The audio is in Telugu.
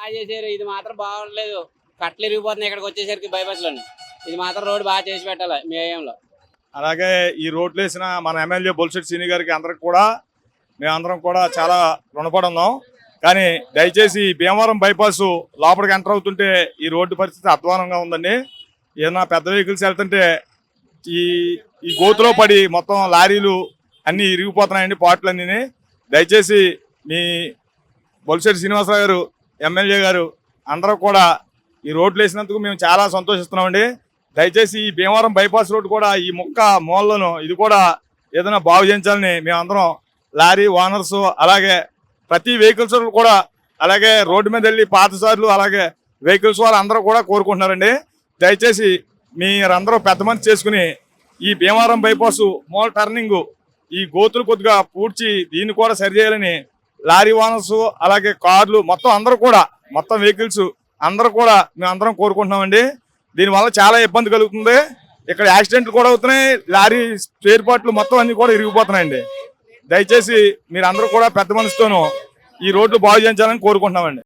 బాగా చేశారు. ఇది మాత్రం బాగోట్లేదు. కట్టలు ఇరిగిపోతున్నాయి ఇక్కడికి వచ్చేసరికి బైపాస్‌లోని. ఇది మాత్రం రోడ్డు బాగా చేసి పెట్టాలి మీ హయాంలో. అలాగే ఈ రోడ్లు వేసిన మన ఎమ్మెల్యే బొలిశెట్టి శ్రీని గారికి అందరికి కూడా మేమందరం కూడా చాలా రుణపడి ఉన్నాం. కానీ దయచేసి భీమవరం బైపాస్ లోపలికి ఎంటర్ అవుతుంటే ఈ రోడ్డు పరిస్థితి అధ్వానంగా ఉందండి. ఏదైనా పెద్ద వెహికల్స్ వెళ్తుంటే ఈ ఈ గోతులో పడి మొత్తం లారీలు అన్నీ ఇరిగిపోతున్నాయండి, పాటలన్నీ. దయచేసి మీ బొలిశెట్టి శ్రీనివాసరావు గారు ఎమ్మెల్యే గారు అందరూ కూడా ఈ రోడ్లు వేసినందుకు మేము చాలా సంతోషిస్తున్నామండి. దయచేసి ఈ భీమవరం బైపాస్ రోడ్డు కూడా ఈ ముక్క మూలలోను ఇది కూడా ఏదైనా బాగు చేయించాలని మేమందరం లారీ ఓనర్స్ అలాగే ప్రతి వెహికల్స్ కూడా అలాగే రోడ్డు మీద వెళ్ళి పాతసార్లు అలాగే వెహికల్స్ వాళ్ళు అందరూ కూడా కోరుకుంటున్నారండి. దయచేసి మీరందరూ పెద్ద మంది చేసుకుని ఈ భీమవరం బైపాస్ మూల టర్నింగ్ ఈ గోతులు కొద్దిగా పూడ్చి దీన్ని కూడా సరిచేయాలని లారీ ఓనర్స్ అలాగే కార్లు మొత్తం అందరూ కూడా మొత్తం వెహికల్స్ అందరూ కూడా మేమందరం కోరుకుంటున్నామండి. దీనివల్ల చాలా ఇబ్బంది కలుగుతుంది. ఇక్కడ యాక్సిడెంట్లు కూడా అవుతున్నాయి, లారీ స్పేర్ పార్ట్లు మొత్తం అన్ని కూడా ఇరిగిపోతున్నాయండి. దయచేసి మీరందరూ కూడా పెద్ద మనసుతోనూ ఈ రోడ్లు బాగు చేయించాలని కోరుకుంటున్నామండి.